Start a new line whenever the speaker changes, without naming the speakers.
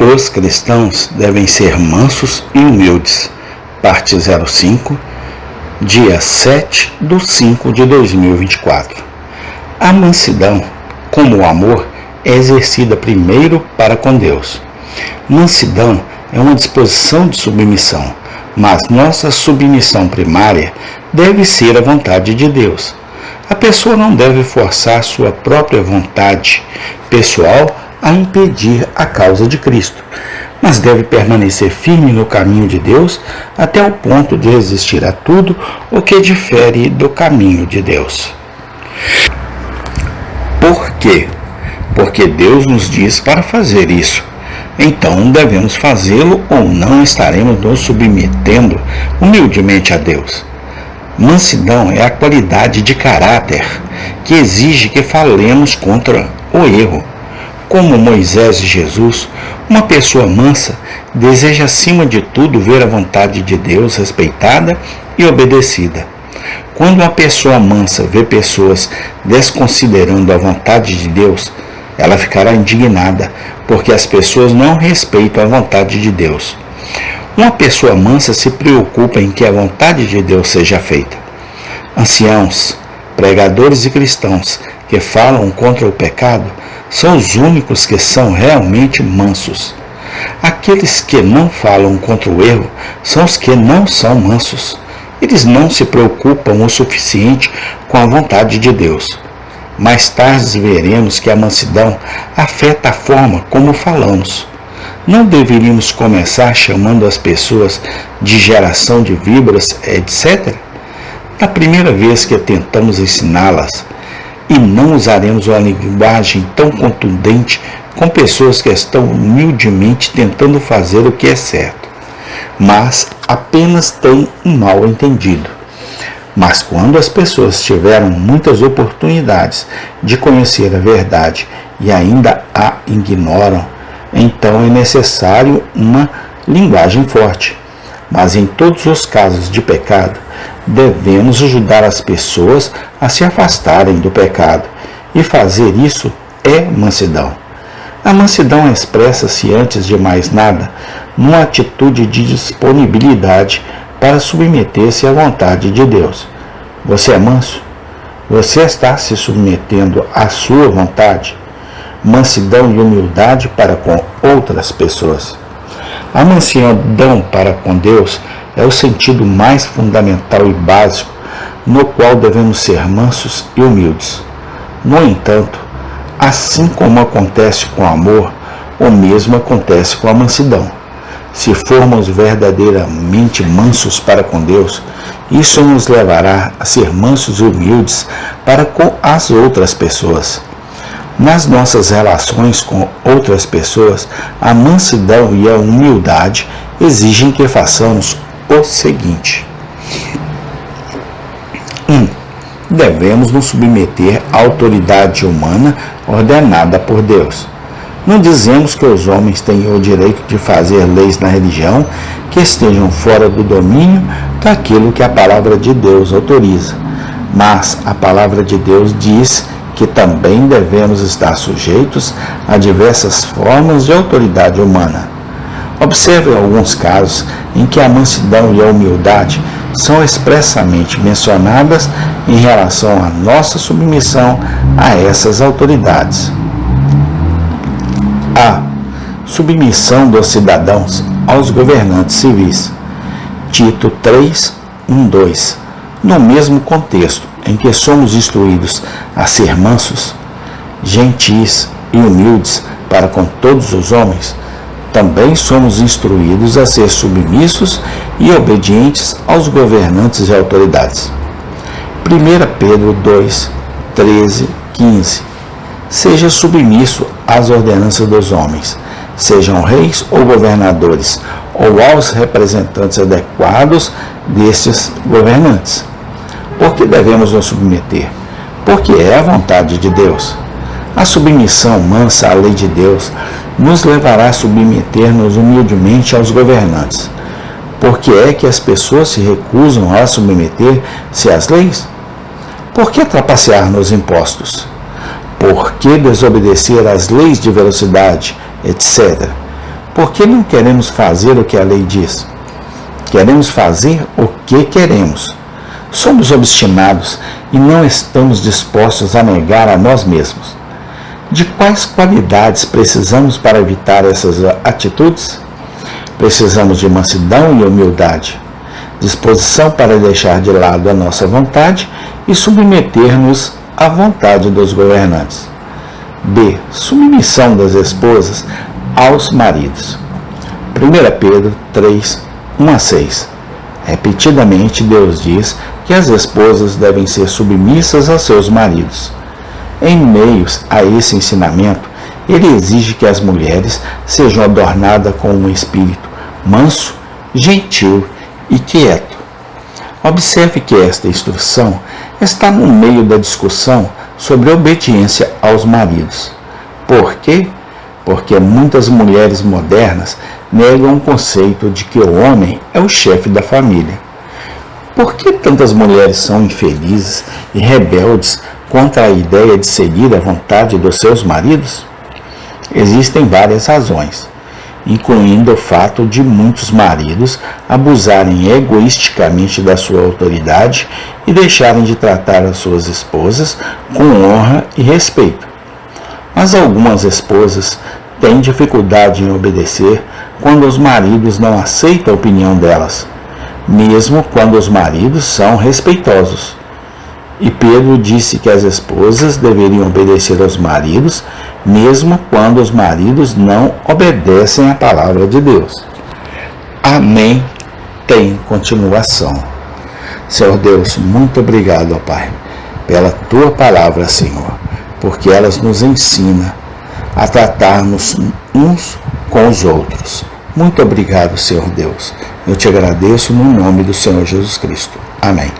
Os cristãos devem ser mansos e humildes. Parte 05, dia 7/5 de 2024. A mansidão, como o amor, é exercida primeiro para com Deus. Mansidão é uma disposição de submissão, mas nossa submissão primária deve ser à vontade de Deus. A pessoa não deve forçar sua própria vontade pessoal a impedir a causa de Cristo, mas deve permanecer firme no caminho de Deus até o ponto de resistir a tudo o que difere do caminho de Deus. Por quê? Porque Deus nos diz para fazer isso. Então devemos fazê-lo ou não estaremos nos submetendo humildemente a Deus. Mansidão é a qualidade de caráter que exige que falemos contra o erro. Como Moisés e Jesus, uma pessoa mansa deseja acima de tudo ver a vontade de Deus respeitada e obedecida. Quando uma pessoa mansa vê pessoas desconsiderando a vontade de Deus, ela ficará indignada, porque as pessoas não respeitam a vontade de Deus. Uma pessoa mansa se preocupa em que a vontade de Deus seja feita. Anciãos, pregadores e cristãos que falam contra o pecado são os únicos que são realmente mansos. Aqueles que não falam contra o erro são os que não são mansos. Eles não se preocupam o suficiente com a vontade de Deus. Mais tarde veremos que a mansidão afeta a forma como falamos. Não deveríamos começar chamando as pessoas de geração de víboras, etc. Na primeira vez que tentamos ensiná-las, e não usaremos uma linguagem tão contundente com pessoas que estão humildemente tentando fazer o que é certo, mas apenas têm um mal entendido. Mas quando as pessoas tiveram muitas oportunidades de conhecer a verdade e ainda a ignoram, então é necessário uma linguagem forte. Mas em todos os casos de pecado, devemos ajudar as pessoas a se afastarem do pecado, e fazer isso é mansidão. A mansidão expressa-se, antes de mais nada, numa atitude de disponibilidade para submeter-se à vontade de Deus. Você é manso? Você está se submetendo à sua vontade? Mansidão e humildade para com outras pessoas. A mansidão para com Deus é o sentido mais fundamental e básico no qual devemos ser mansos e humildes. No entanto, assim como acontece com o amor, o mesmo acontece com a mansidão. Se formos verdadeiramente mansos para com Deus, isso nos levará a ser mansos e humildes para com as outras pessoas. Nas nossas relações com outras pessoas, a mansidão e a humildade exigem que façamos o seguinte. 1. Devemos nos submeter à autoridade humana ordenada por Deus. Não dizemos que os homens têm o direito de fazer leis na religião que estejam fora do domínio daquilo que a palavra de Deus autoriza, mas a palavra de Deus diz que também devemos estar sujeitos a diversas formas de autoridade humana. Observe alguns casos em que a mansidão e a humildade são expressamente mencionadas em relação à nossa submissão a essas autoridades. A. Submissão dos cidadãos aos governantes civis. Tito 3:1-2. No mesmo contexto em que somos instruídos a ser mansos, gentis e humildes para com todos os homens, também somos instruídos a ser submissos e obedientes aos governantes e autoridades. 1 Pedro 2:13-15. Seja submisso às ordenanças dos homens, sejam reis ou governadores, ou aos representantes adequados destes governantes. Por que devemos nos submeter? Porque é a vontade de Deus. A submissão mansa à lei de Deus nos levará a submeter-nos humildemente aos governantes. Por que é que as pessoas se recusam a submeter-se às leis? Por que trapacear nos impostos? Por que desobedecer às leis de velocidade, etc.? Porque não queremos fazer o que a lei diz. Queremos fazer o que queremos. Somos obstinados e não estamos dispostos a negar a nós mesmos. De quais qualidades precisamos para evitar essas atitudes? Precisamos de mansidão e humildade, disposição para deixar de lado a nossa vontade e submeter-nos à vontade dos governantes. B. Submissão das esposas aos maridos. 1 Pedro 3, 1-6. Repetidamente, Deus diz que as esposas devem ser submissas a seus maridos. Em meio a esse ensinamento, ele exige que as mulheres sejam adornadas com um espírito manso, gentil e quieto. Observe que esta instrução está no meio da discussão sobre a obediência aos maridos. Por quê? Porque muitas mulheres modernas negam o conceito de que o homem é o chefe da família. Por que tantas mulheres são infelizes e rebeldes contra a ideia de seguir a vontade dos seus maridos? Existem várias razões, incluindo o fato de muitos maridos abusarem egoisticamente da sua autoridade e deixarem de tratar as suas esposas com honra e respeito. Mas algumas esposas têm dificuldade em obedecer quando os maridos não aceitam a opinião delas, mesmo quando os maridos são respeitosos. E Pedro disse que as esposas deveriam obedecer aos maridos, mesmo quando os maridos não obedecem à palavra de Deus. Amém. Tem continuação. Senhor Deus, muito obrigado, ó Pai, pela Tua palavra, Senhor, porque elas nos ensinam a tratarmos uns com os outros. Muito obrigado, Senhor Deus. Eu te agradeço no nome do Senhor Jesus Cristo. Amém.